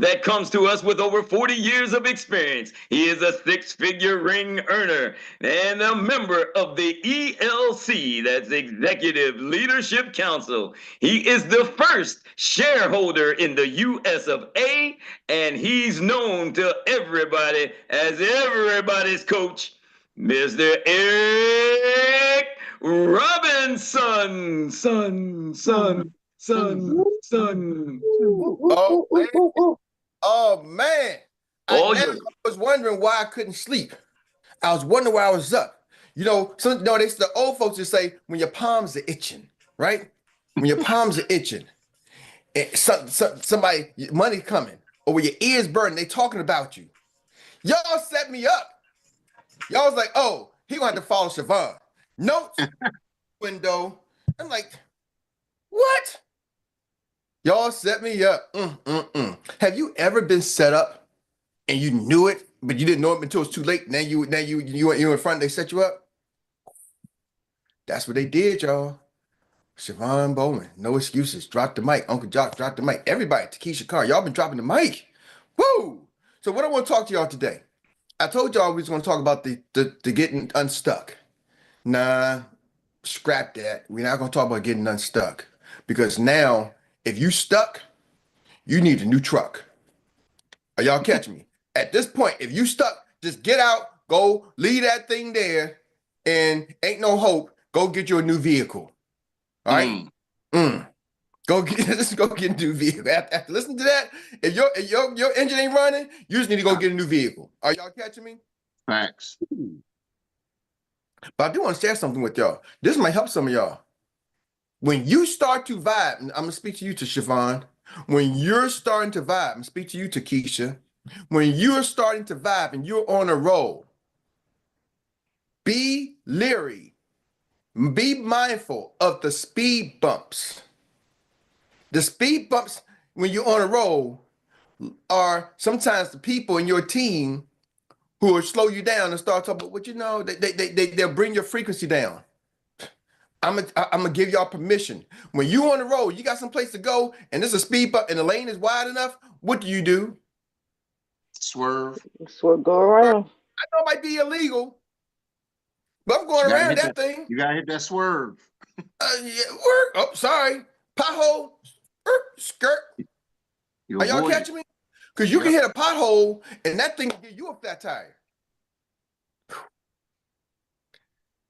that comes to us with over 40 years of experience. He is a six-figure ring earner and a member of the ELC, that's Executive Leadership Council. He is the first shareholder in the US of A, and he's known to everybody as everybody's coach, Mr. Erik Robinson. Son. Oh, man. Oh, man. Oh, I was wondering why I couldn't sleep. I was wondering why I was up. You know, the old folks just say when your palms are itching, right? When your palms are itching, and somebody, money coming, or when your ears burning, they talking about you. Y'all set me up. Y'all was like, oh, he gonna have to follow Siobhan. Notes, window. I'm like, what? Y'all set me up. Have you ever been set up and you knew it, but you didn't know it until it's too late? Now you in front, they set you up? That's what they did, y'all. Siobhan Bowman, no excuses. Drop the mic. Uncle Jock, drop the mic. Everybody, Takesha Carr, y'all been dropping the mic. Woo! So what I want to talk to y'all today. I told y'all we was going to talk about the getting unstuck. Nah, scrap that. We're not going to talk about getting unstuck. Because now, if you stuck, you need a new truck. Are y'all catching me? At this point, if you stuck, just get out, go leave that thing there, and ain't no hope. Go get you a new vehicle. All right? Go get a new vehicle. After listen to that, if your engine ain't running, you just need to go get a new vehicle. Are y'all catching me? Facts. But I do want to share something with y'all. This might help some of y'all. When you start to vibe, and I'm gonna speak to you, to Siobhan. When you're starting to vibe, I'm gonna speak to you, Takesha. When you're starting to vibe and you're on a roll, be leery. Be mindful of the speed bumps. The speed bumps when you're on a roll are sometimes the people in your team who will slow you down and start talking about what you know. They'll bring your frequency down. I'm gonna give y'all permission. When you on the road, you got some place to go, and there's a speed bump, and the lane is wide enough. What do? Swerve. Go around. I know it might be illegal, but I'm going around that thing. You gotta hit that swerve. Oh, sorry. Pothole. Skirt. Are y'all catching me? Because you can hit a pothole, and that thing will give you a flat tire.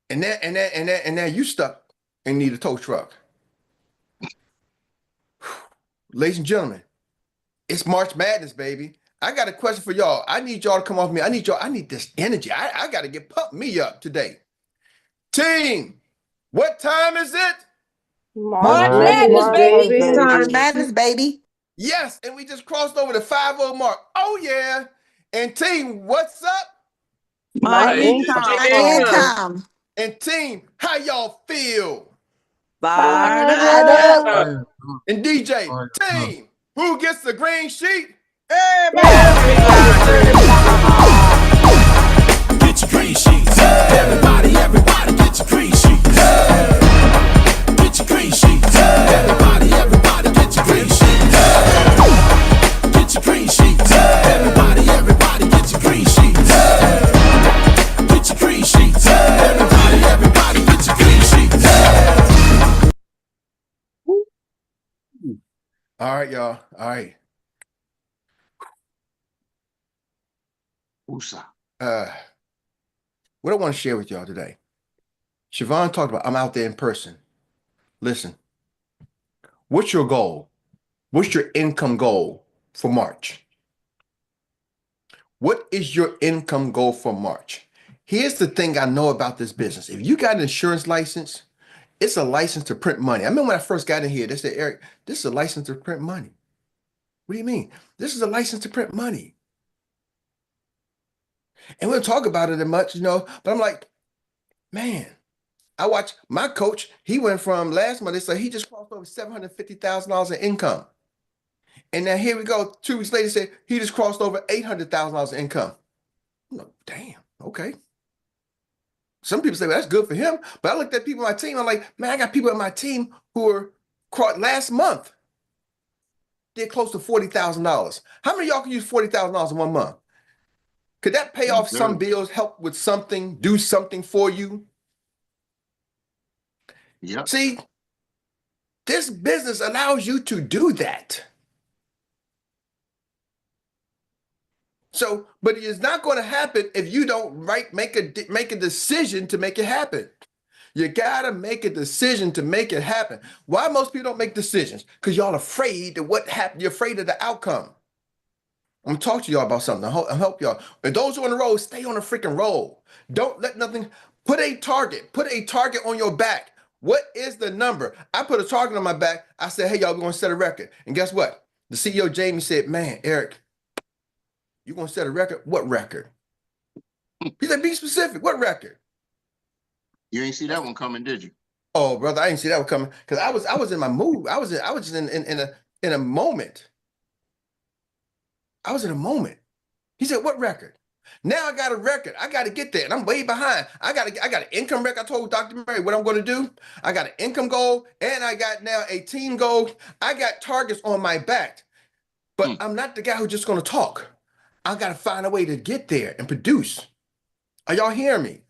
And now you stuck and need a tow truck. Ladies and gentlemen, it's March Madness, baby. I got a question for y'all. I need y'all to come off me. I need this energy. I got to get pumped me up today. Team, what time is it? March Madness, baby. March Madness, baby. Yes, and we just crossed over the 5-0 mark. Oh, yeah. And team, what's up? My income. And team, how y'all feel? Fired up. And DJ, team, who gets the green sheet? Everybody. Get your green sheets. Everybody get your green sheets. Get your green sheets. Everybody get your green sheets. Get your green sheets. Everybody get your green sheets. Get your green sheets. Everybody get your green sheets. All right, y'all. All right. What I want to share with y'all today. Siobhan talked about I'm out there in person. Listen, what's your goal? What's your income goal for March? What is your income goal for March? Here's the thing I know about this business. If you got an insurance license, it's a license to print money. I remember when I first got in here, they said, Erik, this is a license to print money. What do you mean? This is a license to print money. And we'll talk about it as much, but I'm like, man, I watch my coach. He went from last month, they said he just crossed over $750,000 in income. And now here we go. 2 weeks later, said he just crossed over $800,000 in income. I'm like, damn, okay. Some people say, well, that's good for him. But I looked at people on my team. I'm like, man, I got people on my team who were caught last month. did close to $40,000. How many of y'all can use $40,000 in 1 month? Could that pay off some bills, help with something, do something for you? Yep. See, this business allows you to do that. So, but it's not going to happen if you don't make a decision to make it happen. You gotta make a decision to make it happen. Why most people don't make decisions? Because y'all afraid of what happened. You're afraid of the outcome. I'm gonna talk to y'all about something. I'll help y'all. And those who are on the road, stay on the freaking road. Don't let nothing. Put a target on your back. What is the number? I put a target on my back. I said, hey, y'all, we're gonna set a record. And guess what? The CEO, Jamie, said, man, Eric, you're gonna set a record? What record? He said, be specific. What record? You ain't see that one coming, did you? Oh, brother, I didn't see that one coming because I was in my mood. I was just in a moment. I was in a moment. He said, "What record?" Now I got a record. I got to get there, and I'm way behind. I got an income record. I told Dr. Meri what I'm going to do. I got an income goal, and I got now a team goal. I got targets on my back, but I'm not the guy who's just going to talk. I got to find a way to get there and produce. Are y'all hearing me?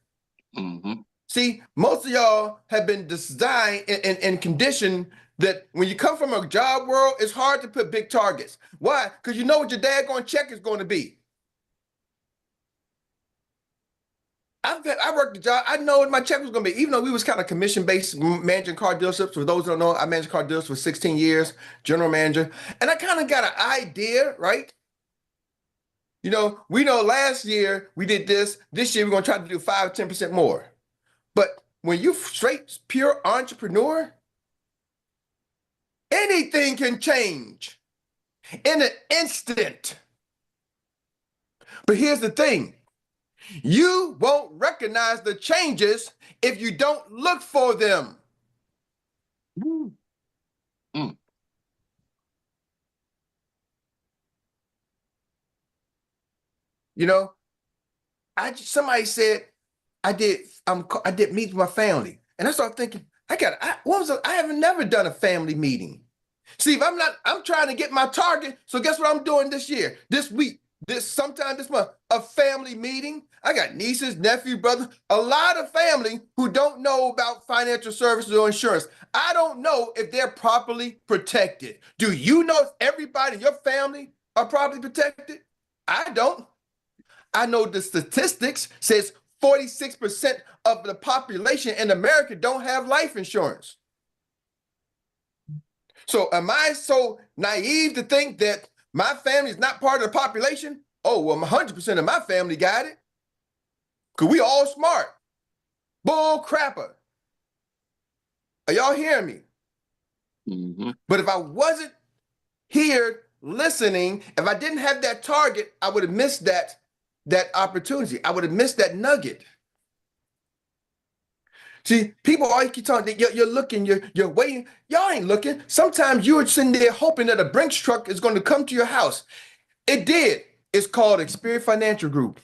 Mm-hmm. See, most of y'all have been designed and conditioned that when you come from a job world, it's hard to put big targets. Why? Because you know what your daggone check is going to be. I worked the job. I know what my check was going to be, even though we was kind of commission-based managing car dealerships. For those who don't know, I managed car dealerships for 16 years, general manager. And I kind of got an idea, right? You know, we know last year we did this. This year we're going to try to do 5 or 10% more. But when you straight pure entrepreneur, anything can change in an instant. But here's the thing. You won't recognize the changes if you don't look for them. Mm. You know, somebody said I did meet with my family, and I started thinking, I have never done a family meeting. See, if I'm trying to get my target. So guess what I'm doing this year, this week, sometime this month, a family meeting. I got nieces, nephew, brother, a lot of family who don't know about financial services or insurance. I don't know if they're properly protected. Do you know if everybody in your family are properly protected? I don't. I know the statistics says 46% of the population in America don't have life insurance. So am I so naive to think that my family is not part of the population? Oh, well, 100% of my family got it. Because we all smart. Bull crapper. Are y'all hearing me? Mm-hmm. But if I wasn't here listening, if I didn't have that target, I would have missed that opportunity. I would have missed that nugget. See, people always keep talking, you're looking, you're waiting. Y'all ain't looking. Sometimes you're sitting there hoping that a Brinks truck is going to come to your house. It did. It's called Xperts Financial Group.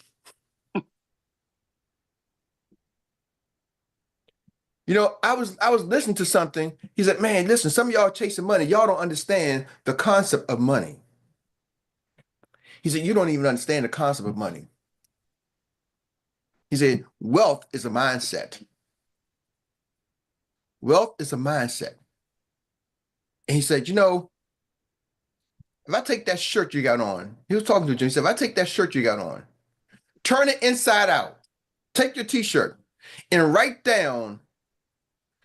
You know, I was listening to something. He said, man, listen, some of y'all chasing money. Y'all don't understand the concept of money. He said, you don't even understand the concept of money. He said, wealth is a mindset. Wealth is a mindset. And he said, you know, if I take that shirt you got on, he was talking to Jim. He said, if I take that shirt you got on, turn it inside out, take your t-shirt and write down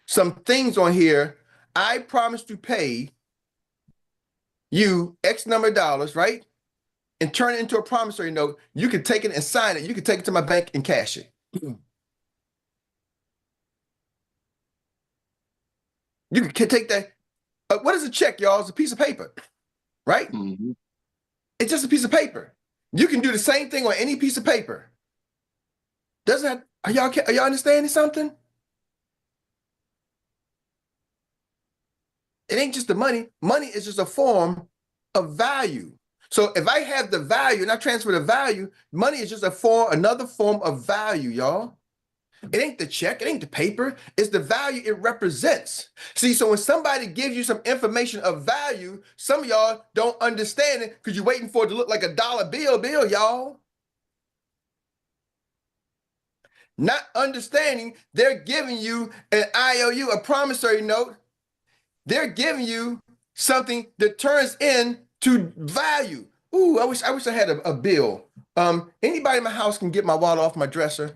some things on here. I promise to pay you X number of dollars, right? And turn it into a promissory note. You can take it and sign it. You can take it to my bank and cash it. You can take that. What is a check, y'all? It's a piece of paper, right? Mm-hmm. It's just a piece of paper. You can do the same thing on any piece of paper. Are y'all understanding something? It ain't just the money. Money is just a form of value. So if I have the value and I transfer the value, money is just another form of value, y'all. It ain't the check, it ain't the paper, it's the value it represents. See, so when somebody gives you some information of value, some of y'all don't understand it because you're waiting for it to look like a dollar bill, y'all. Not understanding they're giving you an IOU, a promissory note. They're giving you something that turns into value. Ooh, I wish I had a bill. Anybody in my house can get my wallet off my dresser?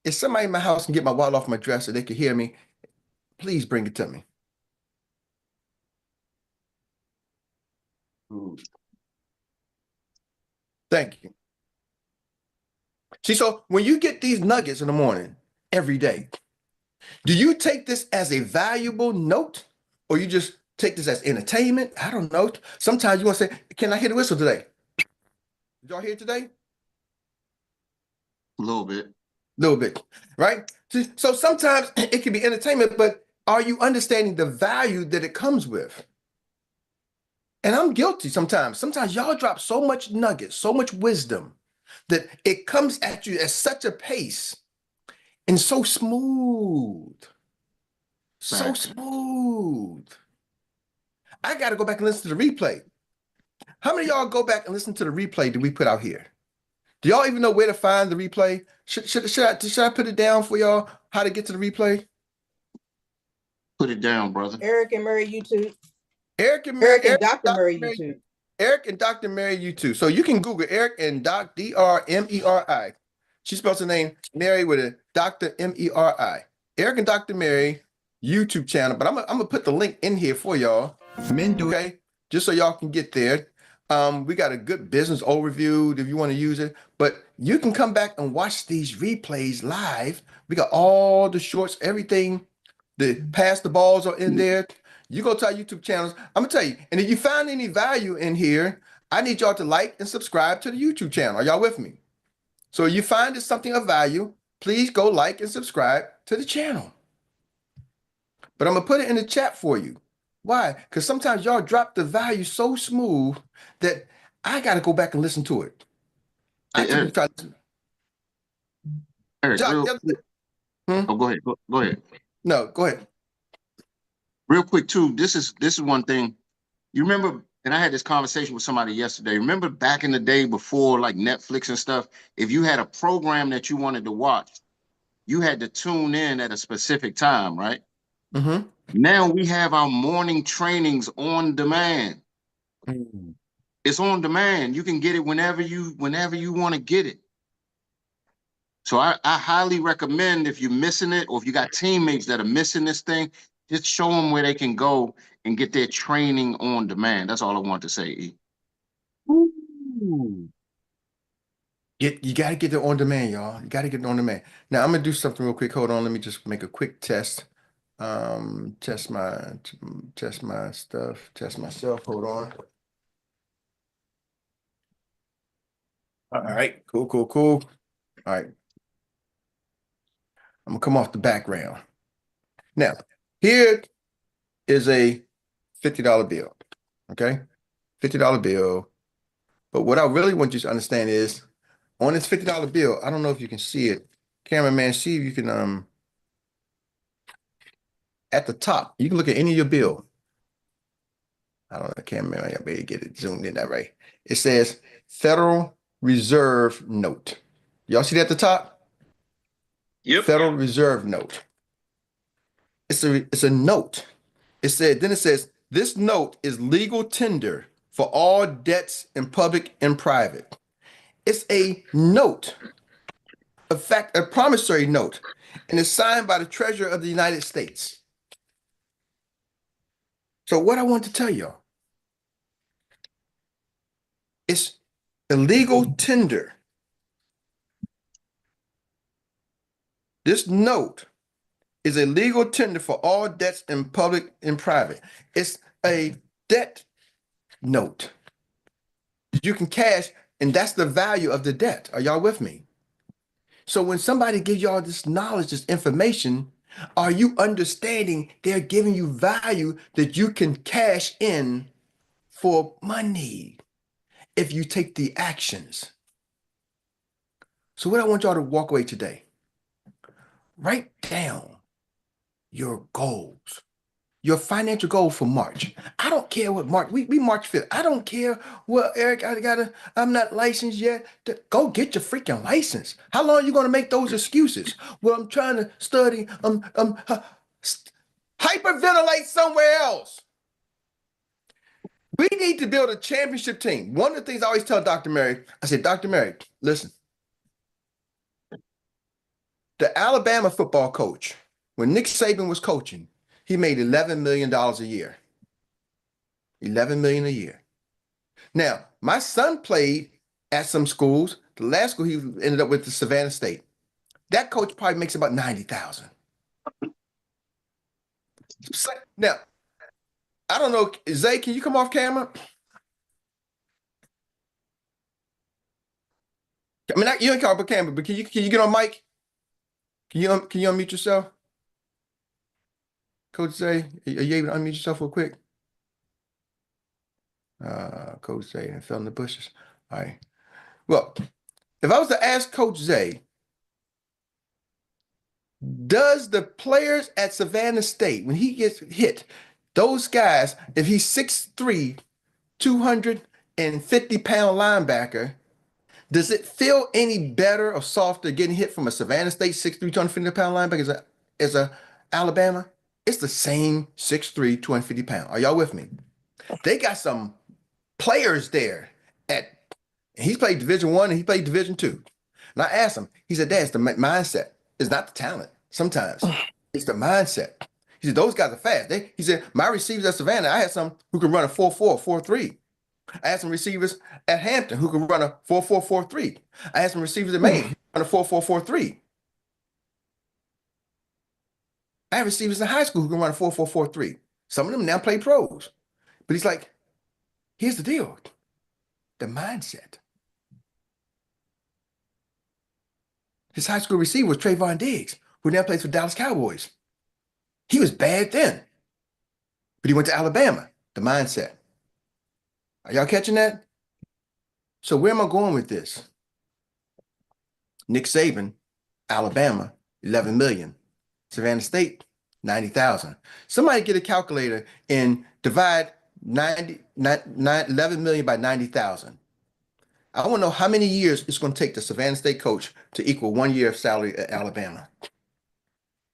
If somebody in my house can get my wallet off my dresser, they can hear me. Please bring it to me. Ooh. Thank you. See, so when you get these nuggets in the morning, every day, do you take this as a valuable note or you just take this as entertainment? I don't know. Sometimes you want to say, can I hear the whistle today? Did y'all hear it today? A little bit. Little bit, right? So sometimes it can be entertainment, but are you understanding the value that it comes with? And I'm guilty sometimes. Sometimes y'all drop so much nuggets, so much wisdom that it comes at you at such a pace and so smooth. So smooth. I got to go back and listen to the replay. How many of y'all go back and listen to the replay that we put out here? Do y'all even know where to find the replay? Should I put it down for y'all? How to get to the replay? Put it down, brother. Erik and Meri YouTube. Erik and Dr. Meri YouTube. Erik and Dr. Meri YouTube. So you can Google Erik and Doc, D-R-M-E-R-I. She spells her name Meri with a Dr. M-E-R-I. Erik and Dr. Meri YouTube channel. But I'm gonna put the link in here for y'all. Okay, just so y'all can get there. We got a good business overview if you want to use it, but you can come back and watch these replays live. We got all the shorts, everything. The pass the balls are in there. You go to our YouTube channels. I'm gonna tell you, and if you find any value in here, I need y'all to like and subscribe to the YouTube channel. Are y'all with me? So if you find it's something of value, please go like and subscribe to the channel. But I'm gonna put it in the chat for you. Why? Because sometimes y'all drop the value so smooth that I got to go back and listen to it. Hey, Erik, oh, go ahead. Go ahead. No, go ahead. Real quick, too. This is one thing. You remember, and I had this conversation with somebody yesterday. Remember back in the day before like Netflix and stuff, if you had a program that you wanted to watch, you had to tune in at a specific time, right? Mm-hmm. Now we have our morning trainings on demand. Mm-hmm. It's on demand. You can get it whenever you want to get it. So I highly recommend if you're missing it or if you got teammates that are missing this thing, just show them where they can go and get their training on demand. That's all I want to say, E. Ooh. You got to get it on demand, y'all. You got to get it on demand. Now, I'm going to do something real quick. Hold on. Let me just make a quick test. Test my stuff. Test myself. Hold on. All right. Cool. All right. I'm going to come off the background. Now, here is a $50 bill. Okay? $50 bill. But what I really want you to understand is on this $50 bill, I don't know if you can see it. Cameraman, see if you can, at the top, you can look at any of your bill. I don't know, cameraman, I better get it zoomed in that right. It says Federal Reserve Note. Y'all see that at the top? Yep. Federal Reserve Note. It's a note. Then it says, this note is legal tender for all debts in public and private. It's a note, in fact, a promissory note, and it's signed by the Treasurer of the United States. So what I want to tell y'all, it's a legal tender. This note is a legal tender for all debts in public and private. It's a debt note that you can cash, and that's the value of the debt. Are y'all with me? So when somebody gives y'all this knowledge, this information, are you understanding they're giving you value that you can cash in for money if you take the actions? So what I want y'all to walk away today, write down your goals, your financial goal for March. I don't care what March, we March 5th. I don't care. Well, Eric, I'm not licensed yet. Go get your freaking license. How long are you going to make those excuses? Well, I'm trying to study. Hyperventilate somewhere else. We need to build a championship team. One of the things I always tell Dr. Meri, I said, Dr. Meri, listen, the Alabama football coach, when Nick Saban was coaching, he made $11 million a year. $11 million a year. Now, my son played at some schools. The last school he ended up with the Savannah State. That coach probably makes about $90,000. Now, I don't know, Zay, can you come off camera? I mean, you ain't come off camera, but can you get on mic? Can you unmute yourself? Coach Zay, are you able to unmute yourself real quick? Coach Zay fell in the bushes. All right. Well, if I was to ask Coach Zay, does the players at Savannah State, when he gets hit, those guys, if he's 6'3", 250-pound linebacker, does it feel any better or softer getting hit from a Savannah State 6'3", 250-pound linebacker as a Alabama? It's the same 6'3", 250 pounds. Are y'all with me? They got some players there he's played Division I and he played Division II. And I asked him, he said, Dad, it's the mindset. It's not the talent sometimes. It's the mindset. He said, those guys are fast. He said, my receivers at Savannah, I had some who could run a 4.4, 4.3. I had some receivers at Hampton who could run a 4.4, 4.3. I had some receivers at Maine who could run a 4.4, 4.3. I have receivers in high school who can run a 4.4, 4.3. Some of them now play pros. But he's like, here's the deal. The mindset. His high school receiver was Trayvon Diggs, who now plays for Dallas Cowboys. He was bad then, but he went to Alabama. The mindset. Are y'all catching that? So where am I going with this? Nick Saban, Alabama, 11 million. Savannah State, 90,000. Somebody get a calculator and divide 11 million by 90,000. I want to know how many years it's going to take the Savannah State coach to equal 1 year of salary at Alabama.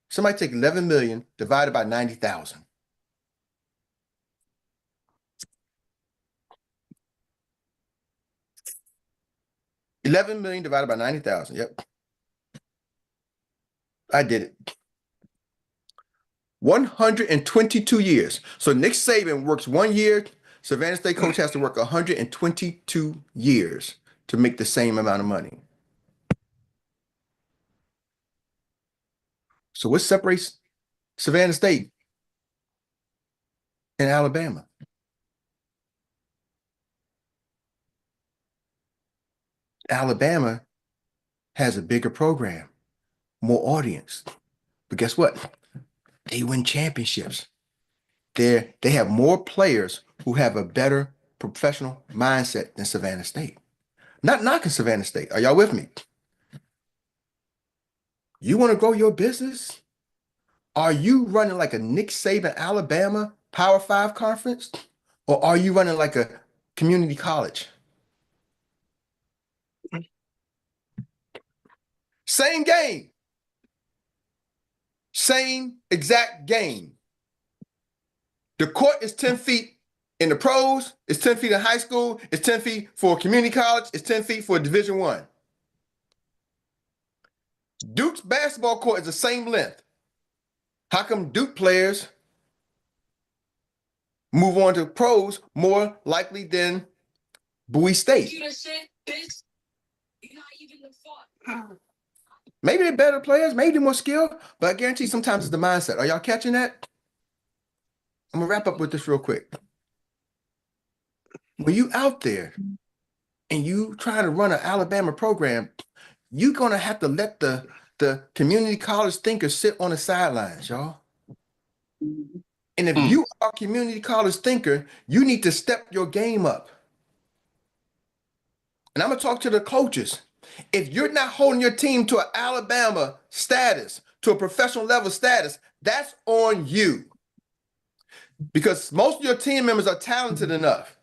Somebody take 11 million divided by 90,000. $11 million divided by 90,000. Yep. I did it. 122 years. So Nick Saban works 1 year. Savannah State coach has to work 122 years to make the same amount of money. So what separates Savannah State and Alabama? Alabama has a bigger program, more audience. But guess what? They win championships. They have more players who have a better professional mindset than Savannah State. Not knocking Savannah State. Are y'all with me? You want to grow your business? Are you running like a Nick Saban Alabama Power 5 conference? Or are you running like a community college? Same game. Same exact game. The court is 10 feet in the pros, it's 10 feet in high school, it's 10 feet for community college, it's 10 feet for Division I. Duke's basketball court is the same length. How come Duke players move on to pros more likely than Bowie State? Maybe they're better players, maybe they're more skilled, but I guarantee sometimes it's the mindset. Are y'all catching that? I'm gonna wrap up with this real quick. When you out there and you try to run an Alabama program, you're gonna have to let the community college thinkers sit on the sidelines, y'all. And if you are a community college thinker, you need to step your game up. And I'm gonna talk to the coaches. If you're not holding your team to an Alabama status, to to a professional level status, that's on you. Because most of your team members are talented enough.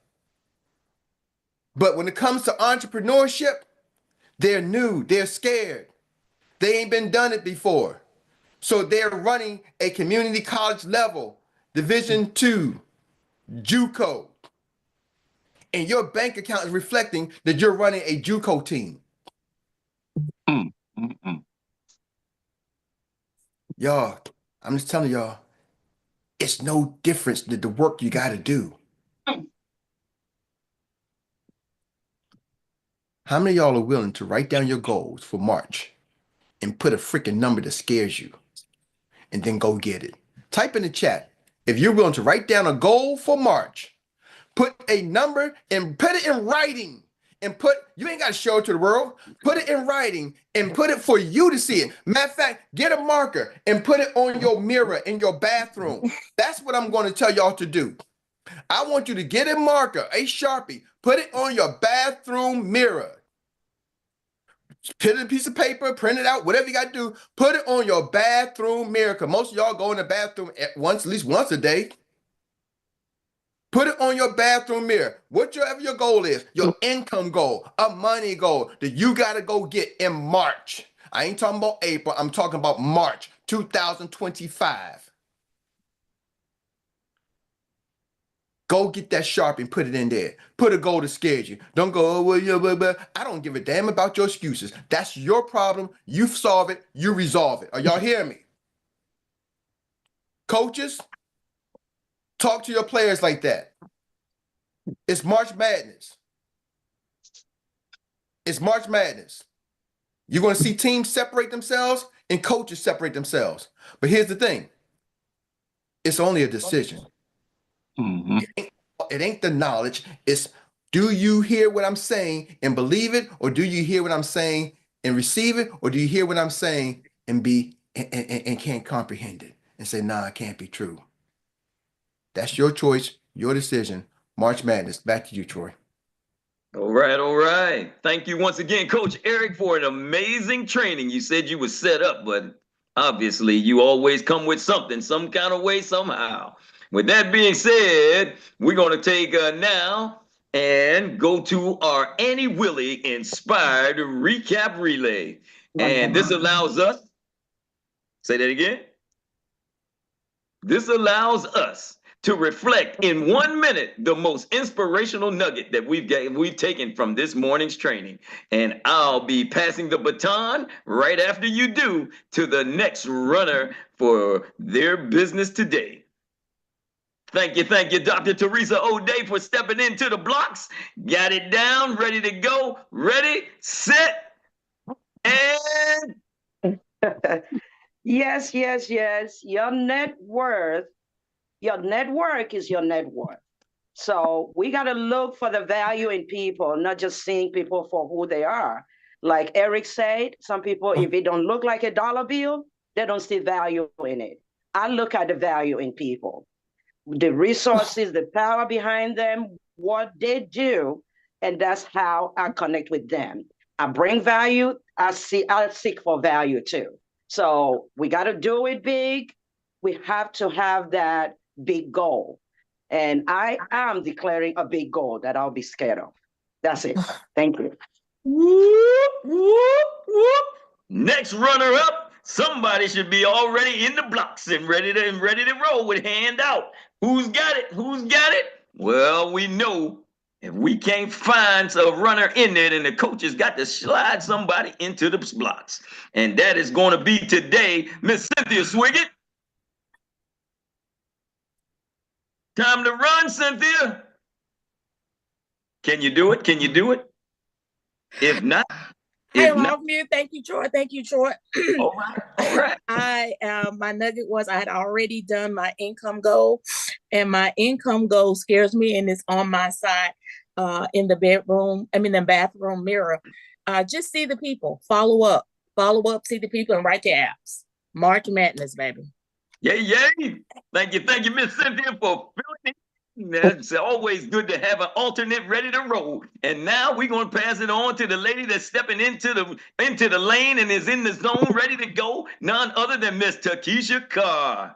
But when it comes to entrepreneurship, they're new, they're scared. They ain't been done it before. So they're running a community college level, Division II, JUCO. And your bank account is reflecting that you're running a JUCO team. Y'all, I'm just telling y'all, it's no difference than the work you got to do. How many of y'all are willing to write down your goals for March and put a freaking number that scares you and then go get it? Type in the chat if you're willing to write down a goal for March, put a number and put it in writing and you ain't got to show it to the world. Put it in writing and put it for you to see it. Matter of fact, get a marker and put it on your mirror in your bathroom. That's what I'm going to tell y'all to do. I want you to get a marker, a Sharpie, put it on your bathroom mirror. Put it in a piece of paper, print it out, whatever you got to do, put it on your bathroom mirror. Because most of y'all go in the bathroom at least once a day. Put it on your bathroom mirror. Whatever your goal is, your income goal, a money goal that you got to go get in March. I ain't talking about April. I'm talking about March 2025. Go get that Sharpie and put it in there. Put a goal that scares you. Don't go, oh, well, yeah, blah. I don't give a damn about your excuses. That's your problem. You solve it. You resolve it. Are y'all hearing me? Coaches, talk to your players like that. It's March Madness. It's March Madness. You're going to see teams separate themselves and coaches separate themselves. But here's the thing. It's only a decision. Mm-hmm. It ain't the knowledge. It's, do you hear what I'm saying and believe it? Or do you hear what I'm saying and receive it? Or do you hear what I'm saying and can't comprehend it and say, nah, it can't be true? That's your choice, your decision. March Madness. Back to you, Troy. All right. Thank you once again, Coach Erik, for an amazing training. You said you were set up, but obviously you always come with something, some kind of way, somehow. With that being said, we're going to take now and go to our Annie Willie Inspired Recap Relay. And this allows us, say that again. This allows us to reflect in 1 minute the most inspirational nugget that we've taken from this morning's training. And I'll be passing the baton right after you do to the next runner for their business today. Thank you, Dr. Teresa O'Day, for stepping into the blocks. Got it down, ready to go. Ready, set, and... Yes. Your net worth is your net worth. So we got to look for the value in people, not just seeing people for who they are. Like Erik said, some people, if it don't look like a dollar bill, they don't see value in it. I look at the value in people, the resources, the power behind them, what they do, and that's how I connect with them. I bring value. I seek for value too. So we got to do it big. We have to have that big goal. And I am declaring a big goal that I'll be scared of. That's it. Thank you. Whoop, whoop, whoop. Next runner up, somebody should be already in the blocks and ready to roll with hand out. Who's got it? Well, we know if we can't find a runner in there, then the coach has got to slide somebody into the blocks. And that is going to be today, Miss Cynthia Swiggett. Time to run, Cynthia. Can you do it? If not, Hey, off mute. Thank you, Troy. All right. My nugget was I had already done my income goal, and my income goal scares me, and it's on my side in the bathroom mirror. Just see the people, follow up, see the people, and write the apps. March Madness, baby. Yay. Thank you, Miss Cynthia, for filling in It's always good to have an alternate ready to roll. And now we're gonna pass it on to the lady that's stepping into the lane and is in the zone, ready to go. None other than Miss Takesha Carr.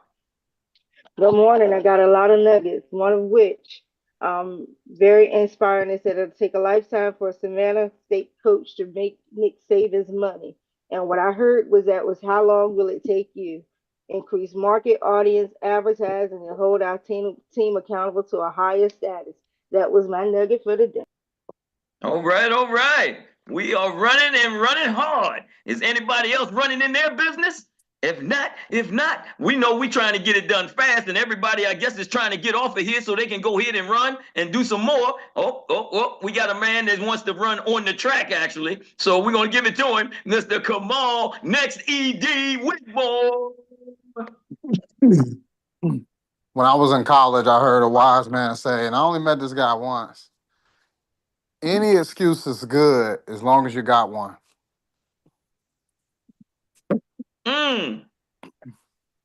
Good morning. I got a lot of nuggets, one of which very inspiring. It said it'll take a lifetime for a Savannah State coach to make Nick save his money. And what I heard was how long will it take you? Increase market audience, advertising, and hold our team accountable to a higher status. That was my nugget for the day. All right, all right. We are running and running hard. Is anybody else running in their business? If not, we know we're trying to get it done fast, and everybody, I guess, is trying to get off of here so they can go ahead and run and do some more. Oh, we got a man that wants to run on the track, actually. So we're going to give it to him, Mr. Kamal, next ED Whitmore. When I was in college, I heard a wise man say, and I only met this guy once, any excuse is good as long as you got one.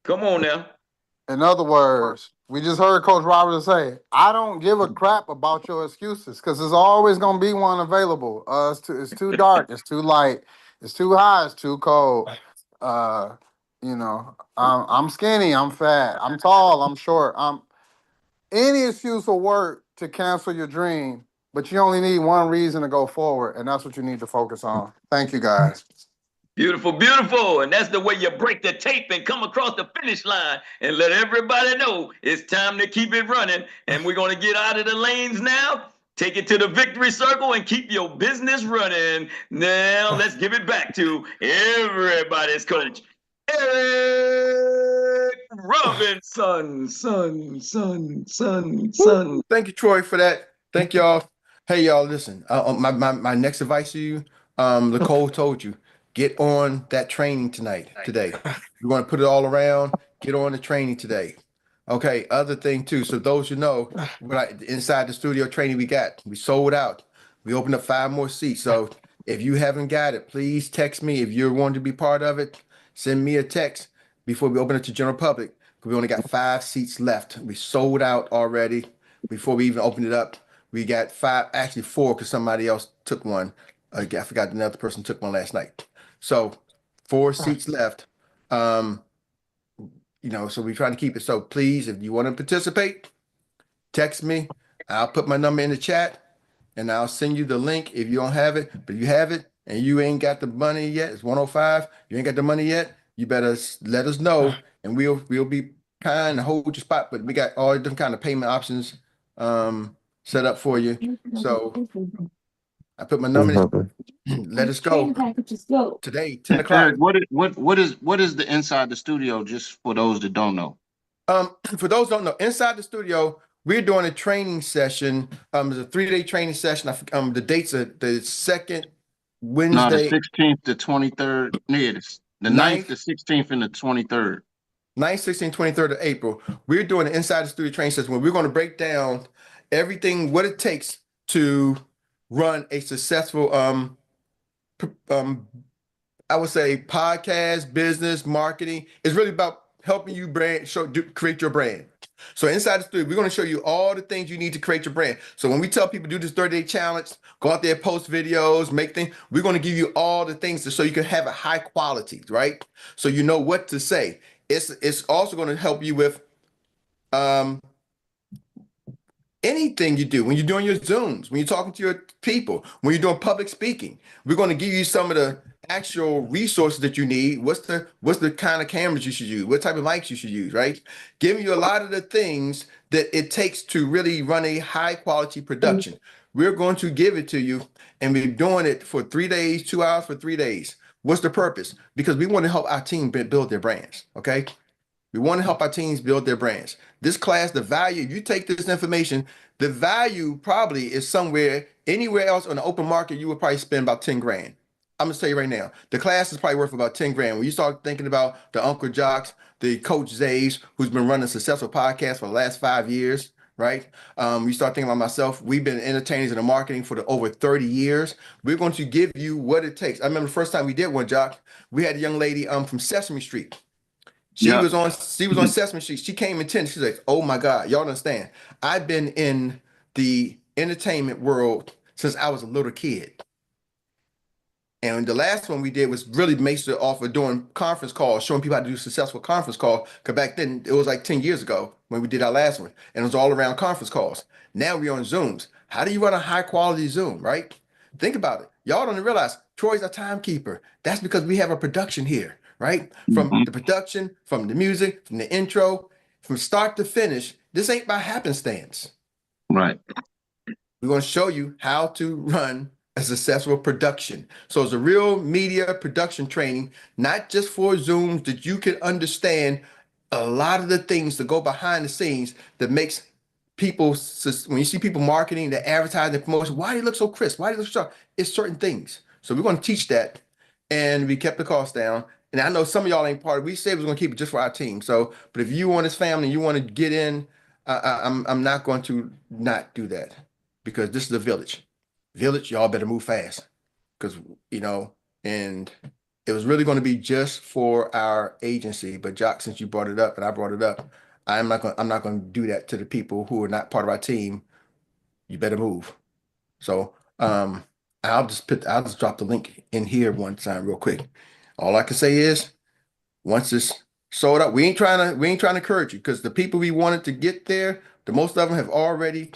Come on now. In other words, we just heard Coach Robinson say, I don't give a crap about your excuses because there's always going to be one available. It's too dark. It's too light. It's too high. It's too cold. I'm skinny. I'm fat. I'm tall. I'm short. Any excuse will work to cancel your dream, but you only need one reason to go forward, and that's what you need to focus on. Thank you, guys. Beautiful, beautiful. And that's the way you break the tape and come across the finish line and let everybody know it's time to keep it running. And we're going to get out of the lanes now, take it to the victory circle, and keep your business running. Now, let's give it back to everybody's coach, Erik Robinson. Son. Thank you, Troy, for that. Thank y'all. Hey, y'all, listen. My next advice to you, Nicole told you, get on that training today. You're going to put it all around. Get on the training today. Okay. Other thing too. So those who know, inside the studio training we sold out. We opened up 5 more seats. So if you haven't got it, please text me. If you're wanting to be part of it, send me a text before we open it to general public. We only got 5 seats left. We sold out already before we even opened it up. We got 5, actually 4, because somebody else took one. I forgot another person took one last night. So 4 seats left. So we're trying to keep it. So please, if you want to participate, text me. I'll put my number in the chat and I'll send you the link if you don't have it. But if you have it and you ain't got the money yet, it's 105. You ain't got the money yet, you better let us know and we'll be kind and hold your spot. But we got all different kind of payment options set up for you. So I put my number in. Let us go. Today, 10 o'clock. Eric, what is the inside the studio, just for those that don't know? For those who don't know, inside the studio, we're doing a training session. It's a 3-day training session. The dates are the second Wednesday. No, the 16th to 23rd. The 9th, the 16th, and the 23rd. 9th, 16th, 23rd of April. We're doing an inside the studio training session where we're going to break down everything, what it takes to run a successful I would say podcast, business, marketing. It's really about helping you create your brand. So inside the studio, we're going to show you all the things you need to create your brand. So when we tell people do this 30-day challenge, go out there, post videos, make things, we're going to give you all the things so you can have a high quality, right? So you know what to say. It's also going to help you with anything you do when you're doing your Zooms, when you're talking to your people, when you're doing public speaking. We're going to give you some of the actual resources that you need. What's the kind of cameras you should use? What type of mics you should use, right? Giving you a lot of the things that it takes to really run a high quality production. We're going to give it to you, and we're doing it for 3 days, 2 hours for 3 days. What's the purpose? Because we want to help our team build their brands, okay? We want to help our teams build their brands. This class, the value, if you take this information, the value probably is anywhere else on the open market, you would probably spend about 10 grand. I'm gonna tell you right now, the class is probably worth about 10 grand. When you start thinking about the Uncle Jocks, the Coach Zays, who's been running successful podcasts for the last 5 years, right? You start thinking about myself, we've been entertainers in the marketing for over 30 years. We're going to give you what it takes. I remember the first time we did one, Jock, we had a young lady from Sesame Street. She was on Sesame Street. She came in 10. She's like, oh my God, y'all understand. I've been in the entertainment world since I was a little kid. And the last one we did was really based it off of doing conference calls, showing people how to do successful conference calls. Because back then, it was like 10 years ago when we did our last one. And it was all around conference calls. Now we're on Zooms. How do you run a high quality Zoom, right? Think about it. Y'all don't realize Troy's a timekeeper. That's because we have a production here, right? From the production, from the music, from the intro, from start to finish. This ain't by happenstance. Right. We're going to show you how to run a successful production. So it's a real media production training, not just for Zooms, that you can understand a lot of the things that go behind the scenes that makes people, when you see people marketing, the advertising, the promotion, why do they look so crisp? Why do they look so sharp? It's certain things. So we're going to teach that, and we kept the cost down. And I know some of y'all ain't part of it. We said we was going to keep it just for our team. So, but if you want this family, you want to get in, I'm not going to not do that, because this is a village. Village, y'all better move fast, because and it was really going to be just for our agency. But Jock, since you brought it up and I brought it up, I'm not going to do that to the people who are not part of our team. You better move. So I'll just drop the link in here one time real quick. All I can say is, once it's sold out, we ain't trying to encourage you, because the people we wanted to get there, the most of them have already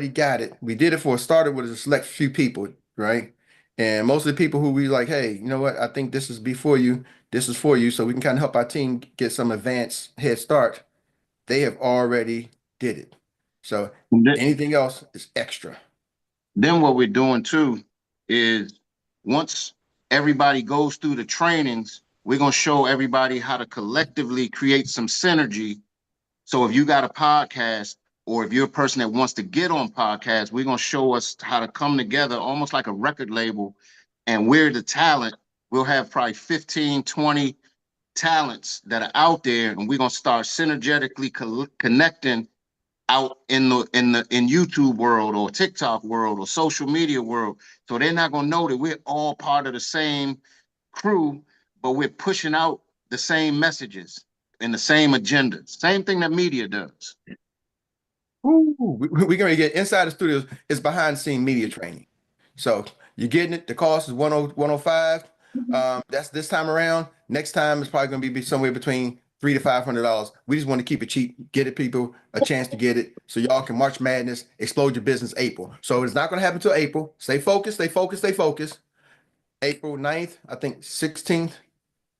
got it. We did it started with a select few people, right? And most of the people who we like, hey, you know what? I think this is before you. This is for you, so we can kind of help our team get some advanced head start. They have already did it. So anything else is extra. Then what we're doing too is, once everybody goes through the trainings, we're going to show everybody how to collectively create some synergy. So if you got a podcast, or if you're a person that wants to get on podcasts, we're going to show us how to come together almost like a record label. And we're the talent. We'll have probably 15, 20 talents that are out there, and we're going to start synergetically connecting out in YouTube world or TikTok world or social media world. So they're not going to know that we're all part of the same crew, but we're pushing out the same messages and the same agenda. Same thing that media does. We're going to get inside the studios. It's behind the scene media training. So you're getting it. The cost is $105. That's this time around. Next time it's probably going to be somewhere between $300 to $500. We just want to keep it cheap, get it people a chance to get it, so y'all can March Madness, explode your business April. So it's not going to happen until April. Stay focused, stay focused, stay focused. April 9th, I think 16th,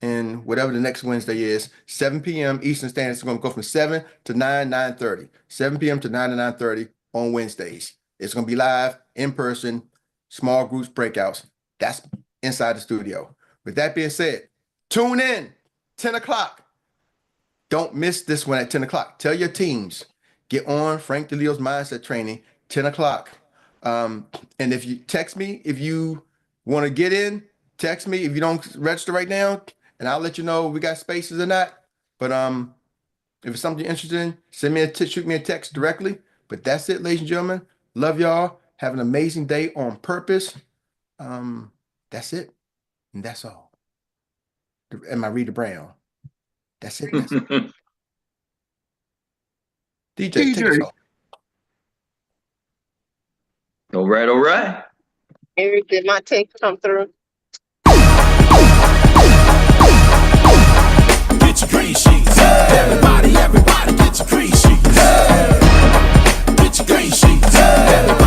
and whatever the next Wednesday is, 7 p.m. Eastern Standard. It's going to go from 7 to 9:30. 7 p.m. to 9 to 9:30 on Wednesdays. It's going to be live, in person, small groups, breakouts. That's inside the studio. With that being said, tune in, 10 o'clock. Don't miss this one at 10 o'clock. Tell your teams, get on Frank DeLeo's Mindset Training, 10 o'clock. And if you text me, if you want to get in, text me. If you don't register right now, and I'll let you know if we got spaces or not. But if it's something you're interested in, shoot me a text directly. But that's it, ladies and gentlemen. Love y'all. Have an amazing day on purpose. That's it. And that's all. And my Rita Brown. That's it. That's it. DJ, take us off. All right, all right. Eric, did my text come through? Get your green sheets. Everybody, get your green sheets. Get your green sheets. Everybody.